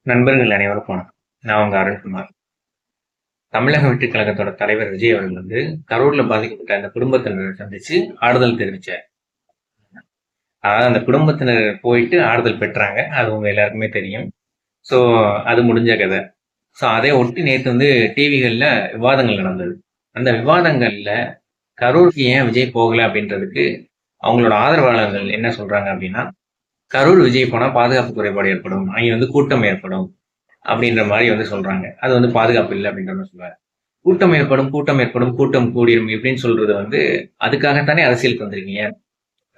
நண்பர்கள் அனைவருக்கும் வணக்கம். நான் உங்க அருண்குமார். தமிழக வெற்றிக் கழகத்தோட தலைவர் விஜய் அவர்கள் கரூர்ல பாதிக்கப்பட்ட அந்த குடும்பத்தினரை சந்திச்சு ஆறுதல் தெரிவிச்சார். அதாவது அந்த குடும்பத்தினர் போயிட்டு ஆறுதல் பெற்றாங்க. அது உங்க எல்லாருக்குமே தெரியும். ஸோ அது முடிஞ்ச கதை. ஸோ அதை ஒட்டி நேற்று டிவிகள்ல விவாதங்கள் நடந்தது. அந்த விவாதங்கள்ல கரூருக்கு ஏன் விஜய் போகல அப்படின்றதுக்கு அவங்களோட ஆதரவாளர்கள் என்ன சொல்றாங்க அப்படின்னா, கரூர் விஜய் போனா பாதுகாப்பு குறைபாடு ஏற்படும், அங்கே கூட்டம் ஏற்படும் அப்படின்ற மாதிரி சொல்றாங்க. அது பாதுகாப்பு இல்லை அப்படின்ற மாதிரி சொல்றாங்க. கூட்டம் ஏற்படும், கூட்டம் ஏற்படும், கூட்டம் கூடிரும் இப்படின்னு சொல்றது அதுக்காகத்தானே அரசியலுக்கு வந்திருக்கீங்க.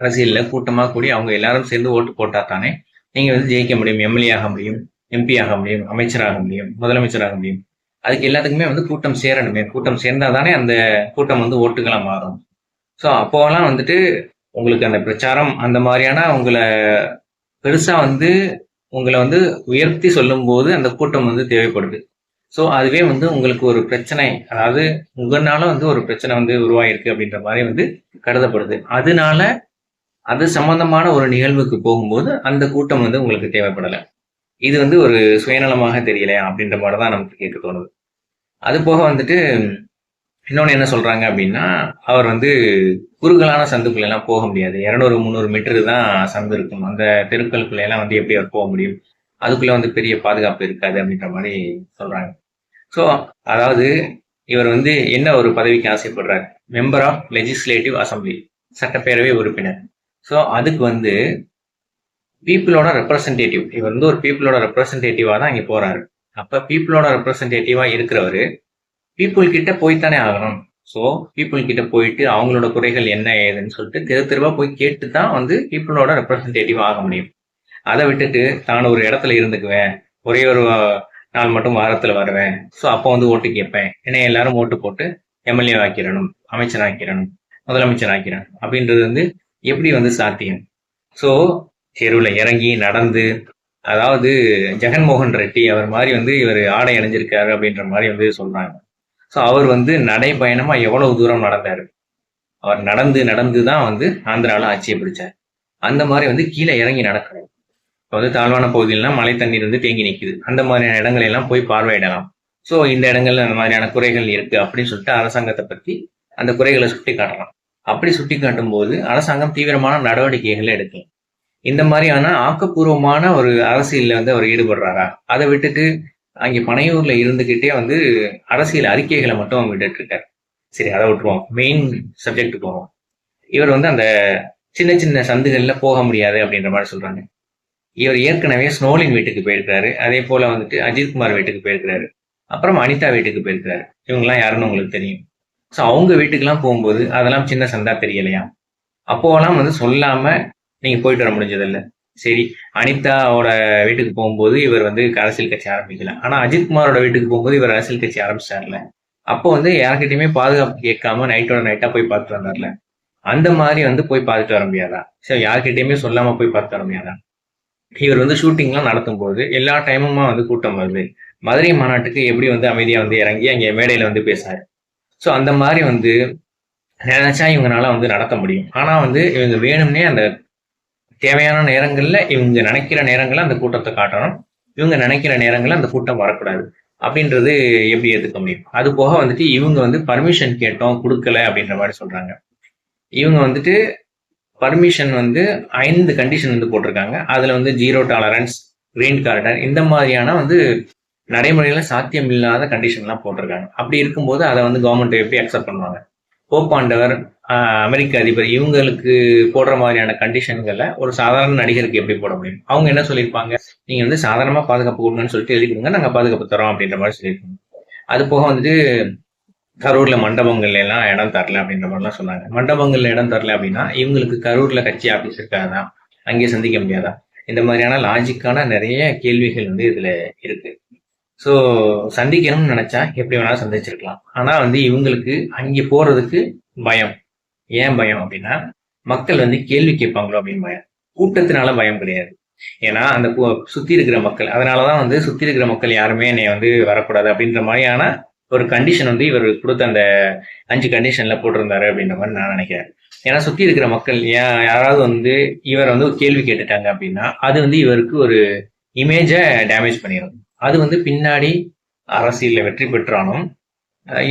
அரசியல்ல கூட்டமா கூடி அவங்க எல்லாரும் சேர்ந்து ஓட்டு போட்டா தானே நீங்க ஜெயிக்க முடியும், எம்எல்ஏ ஆக முடியும், எம்பி ஆக முடியும், அமைச்சராக முடியும், முதலமைச்சராக முடியும். அதுக்கு எல்லாத்துக்குமே கூட்டம் சேரணுமே. கூட்டம் சேர்ந்தா தானே அந்த கூட்டம் ஓட்டுகளா மாறும். ஸோ அப்போலாம் உங்களுக்கு அந்த பிரச்சாரம் அந்த மாதிரியான உங்களை பெருசா உங்களை உயர்த்தி சொல்லும் போது அந்த கூட்டம் தேவைப்படுது. ஸோ அதுவே உங்களுக்கு ஒரு பிரச்சனை, அதாவது உங்களால ஒரு பிரச்சனை உருவாயிருக்கு அப்படின்ற மாதிரி கருதப்படுது. அதனால அது சம்பந்தமான ஒரு நிகழ்வுக்கு போகும்போது அந்த கூட்டம் உங்களுக்கு தேவைப்படலை. இது ஒரு சுயநலமாக தெரியலையா அப்படின்ற மாதிரி தான் நமக்கு கேட்க தோணுது. அது போக இன்னொன்னு என்ன சொல்றாங்க அப்படின்னா, அவர் குறுகலான சந்துக்குள்ள எல்லாம் போக முடியாது. 200-300 மீட்டர் தான் சந்து இருக்கும். அந்த தெருக்களுக்குள்ள எல்லாம் எப்படி அவர் போக முடியும், அதுக்குள்ள பெரிய பாதுகாப்பு இருக்காது அப்படின்ற மாதிரி சொல்றாங்க. ஸோ அதாவது இவர் என்ன ஒரு பதவிக்கு ஆசைப்படுறாரு, மெம்பர் ஆஃப் லெஜிஸ்லேட்டிவ் அசம்பிளி, சட்டப்பேரவை உறுப்பினர். ஸோ அதுக்கு பீப்புளோட ரெப்ரசன்டேட்டிவ், இவர் ஒரு பீப்புளோட ரெப்ரசன்டேட்டிவா தான் இங்க போறாரு. அப்ப பீப்புளோட ரெப்ரசன்டேட்டிவா இருக்கிறவரு பீப்புள் கிட்ட போய்த்தானே ஆகணும். ஸோ பீப்புள் கிட்ட போயிட்டு அவங்களோட குறைகள் என்ன ஏதுன்னு சொல்லிட்டு தெரு தெருவா போய் கேட்டு தான் பீப்புளோட ரெப்ரசன்டேட்டிவா ஆக முடியும். அதை விட்டுட்டு தான் ஒரு இடத்துல இருந்துக்குவேன், ஒரே ஒரு நாள் மட்டும் வாரத்துல வருவேன், ஸோ அப்போ ஓட்டு கேட்பேன், என்னை எல்லாரும் ஓட்டு போட்டு எம்எல்ஏ ஆக்கிடணும், அமைச்சர் ஆக்கிடணும், முதலமைச்சர் ஆக்கிடணும் அப்படின்றது எப்படி சாத்தியம்? ஸோ தெருவில் இறங்கி நடந்து, அதாவது ஜெகன்மோகன் ரெட்டி அவர் மாதிரி இவர் ஆடை அணிஞ்சிருக்காரு அப்படின்ற மாதிரி சொல்றாங்க. ஸோ அவர் நடைபயணமா எவ்வளவு தூரம் நடந்தாரு. அவர் நடந்து நடந்து தான் ஆந்திராவில் ஆட்சியை பிடிச்சார். அந்த மாதிரி கீழே இறங்கி நடக்கணும். இப்போ தாழ்வான பகுதியிலாம் மழை தண்ணீர் தேங்கி நிற்குது. அந்த மாதிரியான இடங்களை எல்லாம் போய் பார்வையிடலாம். ஸோ இந்த இடங்கள்ல அந்த மாதிரியான குறைகள் இருக்கு அப்படின்னு சொல்லிட்டு அரசாங்கத்தை பற்றி அந்த குறைகளை சுட்டி காட்டலாம். அப்படி சுட்டி காட்டும் போது அரசாங்கம் தீவிரமான நடவடிக்கைகளை எடுக்கலாம். இந்த மாதிரியான ஆக்கப்பூர்வமான ஒரு அரசியல்ல அவர் ஈடுபடுறாரா? அதை விட்டுட்டு அங்கே பனையூர்ல இருந்துகிட்டே அரசியல் அறிக்கைகளை மட்டும் விட்டுட்டு இருக்காரு. சரி, அதை விட்டுருவோம், மெயின் சப்ஜெக்ட் போவோம். இவர் அந்த சின்ன சின்ன சந்துகள்ல போக முடியாது அப்படின்ற மாதிரி சொல்றாங்க. இவர் ஏற்கனவே ஸ்னோலின் வீட்டுக்கு போயிருக்கிறாரு. அதே போல அஜித்குமார் வீட்டுக்கு போயிருக்கிறாரு. அப்புறம் அனிதா வீட்டுக்கு போயிருக்கிறாரு. இவங்கெல்லாம் யாருன்னு உங்களுக்கு தெரியும். ஸோ அவங்க வீட்டுக்கெல்லாம் போகும்போது அதெல்லாம் சின்ன சந்தா தெரியலையா? அப்போலாம் சொல்லாம நீங்க போயிட்டு வர முடிஞ்சதில்ல. சரி, அனிதாவோட வீட்டுக்கு போகும்போது இவர் அரசியல் கட்சி ஆரம்பிக்கல. ஆனா அஜித்குமாரோட வீட்டுக்கு போகும்போது இவர் அரசியல் கட்சி ஆரம்பிச்சார்ல. அப்போ யார்கிட்டயுமே பாதுகாப்பு கேட்காம நைட்டோட நைட்டா போய் பார்த்துட்டு வந்தார்ல. அந்த மாதிரி போய் பார்த்துட்டு வர முடியாதா? சரி, யார்கிட்டயுமே சொல்லாம போய் பார்த்துட்டு வர முடியாதா? இவர் ஷூட்டிங்லாம் நடத்தும் போது எல்லா டைமுமா கூட்டம் வருது. மதுரை மாநாட்டுக்கு எப்படி அமைதியா இறங்கி அங்கே மேடையில பேசாரு. ஸோ அந்த மாதிரி நினைச்சா இவங்கனால நடத்த முடியும். ஆனா இவங்க வேணும்னே அந்த தேவையான நேரங்கள்ல இவங்க நினைக்கிற நேரங்கள்ல அந்த கூட்டத்தை காட்டணும், இவங்க நினைக்கிற நேரங்கள்ல அந்த கூட்டம் வரக்கூடாது அப்படின்றது எப்படி ஏத்துக்க முடியும்? அது போக இவங்க பர்மிஷன் கேட்டோம் கொடுக்கல அப்படின்ற மாதிரி சொல்றாங்க. இவங்க பர்மிஷன் 5 கண்டிஷன் போட்டிருக்காங்க. அதுல 0 டாலரன்ஸ், கிரீன் கார்டர், இந்த மாதிரியான நடைமுறையில சாத்தியம் இல்லாத கண்டிஷன் எல்லாம் போட்டிருக்காங்க. அப்படி இருக்கும்போது அதை கவர்மெண்ட் எப்படி அக்செப்ட் பண்ணுவாங்க? போப்பாண்டவர், அமெரிக்க அதிபர், இவங்களுக்கு போடுற மாதிரியான கண்டிஷன்களை ஒரு சாதாரண நடிகருக்கு எப்படி போட முடியும்? அவங்க என்ன சொல்லியிருப்பாங்க, நீங்க சாதாரணமா பாதுகாப்பு கொடுங்கன்னு சொல்லிட்டு எழுதி கொடுங்க, நாங்க பாதுகாப்பு தரோம் அப்படின்ற மாதிரி சொல்லியிருப்பாங்க. அது போக கரூர்ல மண்டபங்கள்ல எல்லாம் இடம் தரல அப்படின்ற மாதிரிலாம் சொன்னாங்க. மண்டபங்கள்ல இடம் தரல அப்படின்னா இவங்களுக்கு கரூர்ல கட்சி ஆபீஸ் இருக்காதான், அங்கேயே சந்திக்க முடியாதா? இந்த மாதிரியான லாஜிக்கான நிறைய கேள்விகள் இதுல இருக்கு. ஸோ சந்திக்கணும்னு நினைச்சா எப்படி வேணாலும் சந்திச்சிருக்கலாம். ஆனா இவங்களுக்கு அங்கே போறதுக்கு பயம். ஏன் பயம் அப்படின்னா, மக்கள் கேள்வி கேட்பாங்களோ அப்படின்னு பயம். கூட்டத்தினால பயம் கிடையாது. ஏன்னா அந்த சுத்தி இருக்கிற மக்கள், அதனாலதான் சுத்தி இருக்கிற மக்கள் யாருமே என்னை வரக்கூடாது அப்படின்ற மாதிரியான ஒரு கண்டிஷன் இவர் கொடுத்த அந்த 5 கண்டிஷன்ல போட்டிருந்தாரு அப்படின்ற மாதிரி நான் நினைக்கிறேன். ஏன்னா சுத்தி இருக்கிற மக்கள் யாராவது இவர் ஒரு கேள்வி கேட்டுட்டாங்க அப்படின்னா அது இவருக்கு ஒரு இமேஜை டேமேஜ் பண்ணிடும். அது வந்து பின்னாடி அரசியலில் வெற்றி பெற்றாலும்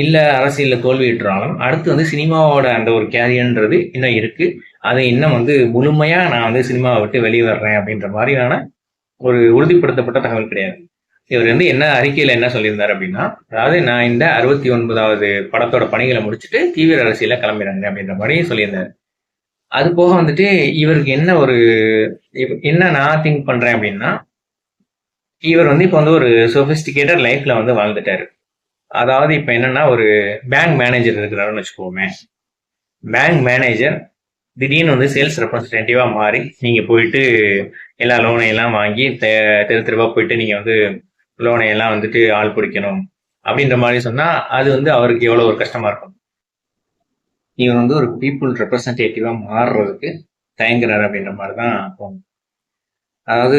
இல்லை அரசியலில் தோல்வியுற்றாலும் அடுத்து வந்து சினிமாவோட அந்த ஒரு கேரியர்ன்றது இன்னும் இருக்கு. அது இன்னும் வந்து முழுமையா நான் வந்து சினிமாவை விட்டு வெளியே வர்றேன் அப்படின்ற மாதிரியான ஒரு உறுதிப்படுத்தப்பட்ட தகவல் கிடையாது. இவர் வந்து என்ன அறிக்கையில என்ன சொல்லியிருந்தார் அப்படின்னா, அதாவது நான் இந்த 69வது படத்தோட பணிகளை முடிச்சுட்டு தீவிர அரசியல கிளம்பிடுறேன் அப்படின்ற மாதிரி சொல்லியிருந்தாரு. அது போக வந்துட்டு இவருக்கு என்ன ஒரு என்ன நான் திங்க் பண்றேன் அப்படின்னா, இவர் வந்து இப்போ வந்து ஒரு சொபிஸ்டிகேட்டட் லைஃப்ல வந்து வாழ்ந்துட்டாரு. அதாவது இப்ப என்னன்னா ஒரு பேங்க் மேனேஜர் இருக்கிறாருன்னு வச்சுக்கோமே. பேங்க் மேனேஜர் திடீர்னு வந்து சேல்ஸ் ரெப்ரஸன்டேட்டிவா மாறி நீங்க போயிட்டு எல்லா லோனையெல்லாம் வாங்கி தெரு தெருவா போயிட்டு நீங்க வந்து லோனையெல்லாம் வந்துட்டு ஆள் பிடிக்கணும் அப்படின்ற மாதிரி சொன்னா அது வந்து அவருக்கு எவ்வளவு ஒரு கஷ்டமா இருக்கும். இவர் வந்து ஒரு பீப்புள் ரெப்ரஸன்டேட்டிவா மாறுறதுக்கு தயங்குறாரு அப்படின்ற மாதிரிதான் தோணும். அதாவது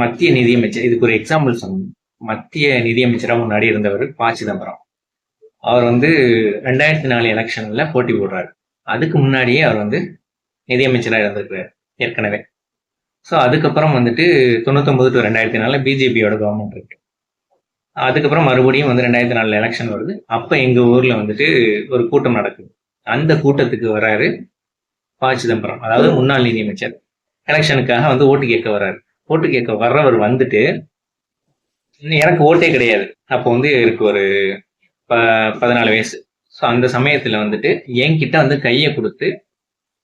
மத்திய நிதியமைச்சர், இதுக்கு ஒரு எக்ஸாம்பிள் சொல்லணும். மத்திய நிதியமைச்சராக முன்னாடி இருந்தவர் ப. சிதம்பரம். அவர் வந்து 2004 எலெக்ஷன்ல போட்டி போடுறாரு. அதுக்கு முன்னாடியே அவர் வந்து நிதியமைச்சராக இருந்திருக்கிறார் ஏற்கனவே. ஸோ அதுக்கப்புறம் வந்துட்டு 99 டு 2004 பிஜேபியோட கவர்மெண்ட் இருக்கு. அதுக்கப்புறம் மறுபடியும் வந்து 2004 எலெக்ஷன் வருது. அப்போ எங்க ஊர்ல வந்துட்டு ஒரு கூட்டம் நடக்குது. அந்த கூட்டத்துக்கு வராரு ப. சிதம்பரம், அதாவது முன்னாள் நிதியமைச்சர். எலெக்ஷனுக்காக வந்து ஓட்டு கேட்க வர்றாரு. ஓட்டு கேட்க வர்றவர் வந்துட்டு எனக்கு ஓட்டே கிடையாது. அப்போ வந்து எனக்கு ஒரு 14 வயசு. ஸோ அந்த சமயத்துல வந்துட்டு என்கிட்ட வந்து கையை கொடுத்து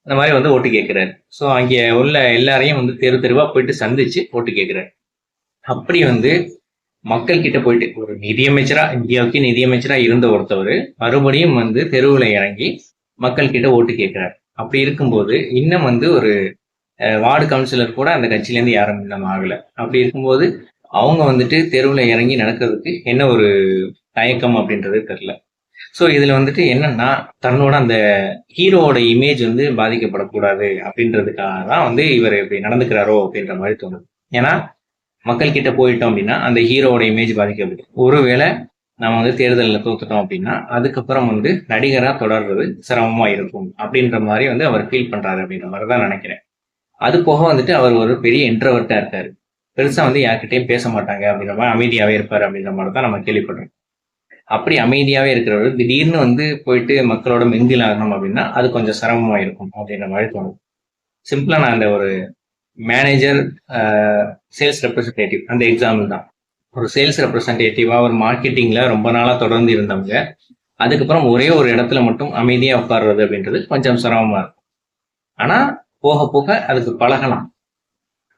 இந்த மாதிரி வந்து ஓட்டு கேட்கிறாரு. ஸோ அங்கே உள்ள எல்லாரையும் வந்து தெரு தெருவா போயிட்டு சந்திச்சு ஓட்டு கேட்கிறாரு. அப்படி வந்து மக்கள் கிட்ட போயிட்டு ஒரு நிதியமைச்சரா, இந்தியாவுக்கு நிதியமைச்சரா இருந்த ஒருத்தவர் மறுபடியும் வந்து தெருவில் இறங்கி மக்கள் கிட்ட ஓட்டு கேட்கிறாரு. அப்படி இருக்கும்போது இன்னும் வந்து ஒரு வார்டு கவுன்சிலர் கூட அந்த கட்சியிலேருந்து யாரும் இன்னும் ஆகலை. அப்படி இருக்கும்போது அவங்க வந்துட்டு தெருவில் இறங்கி நடக்கிறதுக்கு என்ன ஒரு தயக்கம் அப்படின்றது தெரியல. ஸோ இதுல வந்துட்டு என்னன்னா தன்னோட அந்த ஹீரோவோட இமேஜ் வந்து பாதிக்கப்படக்கூடாது அப்படின்றதுக்காக தான் வந்து இவர் இப்படி நடந்துக்கிறாரோ அப்படின்ற மாதிரி தோணுது. ஏன்னா மக்கள் கிட்ட போயிட்டோம் அப்படின்னா அந்த ஹீரோவோட இமேஜ் பாதிக்கப்படும். ஒருவேளை நம்ம வந்து தேர்தலில் தோத்துட்டோம் அப்படின்னா அதுக்கப்புறம் வந்து நடிகராக தொடர்றது சிரமமா இருக்கும் அப்படின்ற மாதிரி வந்து அவர் ஃபீல் பண்றாரு அப்படின்ற மாதிரி தான் நினைக்கிறேன். அது போக வந்துட்டு அவர் ஒரு பெரிய இன்ட்ரோவர்ட்டா இருக்காரு. பெருசா வந்து யார்கிட்டையும் பேச மாட்டாங்க அப்படின்ற மாதிரி அமைதியாவே இருப்பாரு அப்படின்ற மாதிரி தான் நம்ம கேள்விப்படுறோம். அப்படி அமைதியாவே இருக்கிறவர் திடீர்னு வந்து போயிட்டு மக்களோட மிங்கில் ஆகணும் அப்படின்னா அது கொஞ்சம் சிரமமா இருக்கும் அப்படின்ற மாதிரி தோணும். சிம்பிளா நான் அந்த ஒரு மேனேஜர் சேல்ஸ் ரெப்ரஸன்டேட்டிவ் அந்த எக்ஸாம்பிள் தான். ஒரு சேல்ஸ் ரெப்ரஸன்டேட்டிவா ஒரு மார்க்கெட்டிங்ல ரொம்ப நாளா தொடர்ந்து இருந்தவங்க அதுக்கப்புறம் ஒரே ஒரு இடத்துல மட்டும் அமைதியா உட்கார்றது அப்படின்றது கொஞ்சம் சிரமமா இருக்கும். ஆனா போக போக அதுக்கு பழகலாம்.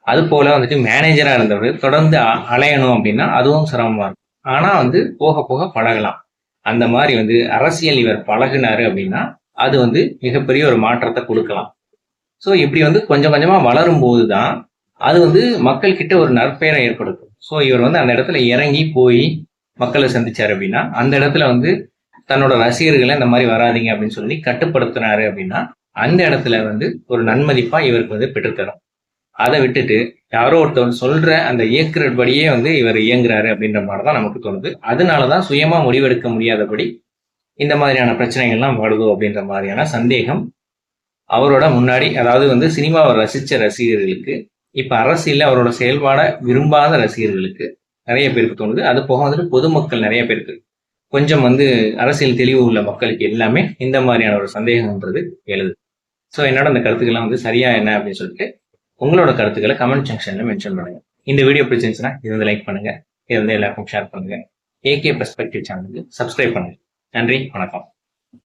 அது போல வந்துட்டு மேனேஜரா இருந்தவர் தொடர்ந்து அலையணும் அப்படின்னா அதுவும் சிரமமா இருக்கும். ஆனா வந்து போக போக பழகலாம். அந்த மாதிரி வந்து அரசியல் இவர் பழகினாரு அப்படின்னா அது வந்து மிகப்பெரிய ஒரு மாற்றத்தை கொடுக்கலாம். ஸோ இப்படி வந்து கொஞ்சம் கொஞ்சமா வளரும் போதுதான் அது வந்து மக்கள் கிட்ட ஒரு நற்பெயரை ஏற்படுத்தும். ஸோ இவர் வந்து அந்த இடத்துல இறங்கி போய் மக்களை சந்திச்சாரு அப்படின்னா அந்த இடத்துல வந்து தன்னோட ரசிகர்களை இந்த மாதிரி வராதிங்க அப்படின்னு சொல்லி கட்டுப்படுத்தினாரு அப்படின்னா அந்த இடத்துல வந்து ஒரு நன்மதிப்பா இவருக்கு வந்து பெற்றுத்தரும். அதை விட்டுட்டு யாரோ ஒருத்தவர் சொல்ற அந்த இயக்குறபடியே வந்து இவர் இயங்குறாரு அப்படின்ற மாதிரிதான் நமக்கு தோணுது. அதனாலதான் சுயமா முடிவெடுக்க முடியாதபடி இந்த மாதிரியான பிரச்சனைகள்லாம் வருதோ அப்படின்ற மாதிரியான சந்தேகம் அவரோட முன்னாடி, அதாவது வந்து சினிமாவை ரசிச்ச ரசிகர்களுக்கு, இப்ப அரசியல்ல அவரோட செயல்பாட விரும்பாத ரசிகர்களுக்கு நிறைய பேருக்கு தோணுது. அது போக வந்துட்டு பொதுமக்கள் நிறைய பேருக்கு, கொஞ்சம் வந்து அரசியல் தெளிவு உள்ள மக்களுக்கு எல்லாமே இந்த மாதிரியான ஒரு சந்தேகம்ன்றது எழுது. ஸோ என்னோட அந்த கருத்துக்கள்லாம் வந்து சரியா என்ன அப்படின்னு சொல்லிட்டு உங்களோட கருத்துக்களை கமெண்ட் செக்ஷன்ல மென்ஷன் பண்ணுங்க. இந்த வீடியோ பிடிச்சிருந்துச்சுன்னா இது வந்து லைக் பண்ணுங்க, இது வந்து எல்லாருக்கும் ஷேர் பண்ணுங்க. ஏகே பெர்ஸ்பெக்டிவ் சேனலுக்கு சப்ஸ்கிரைப் பண்ணுங்க. நன்றி, வணக்கம்.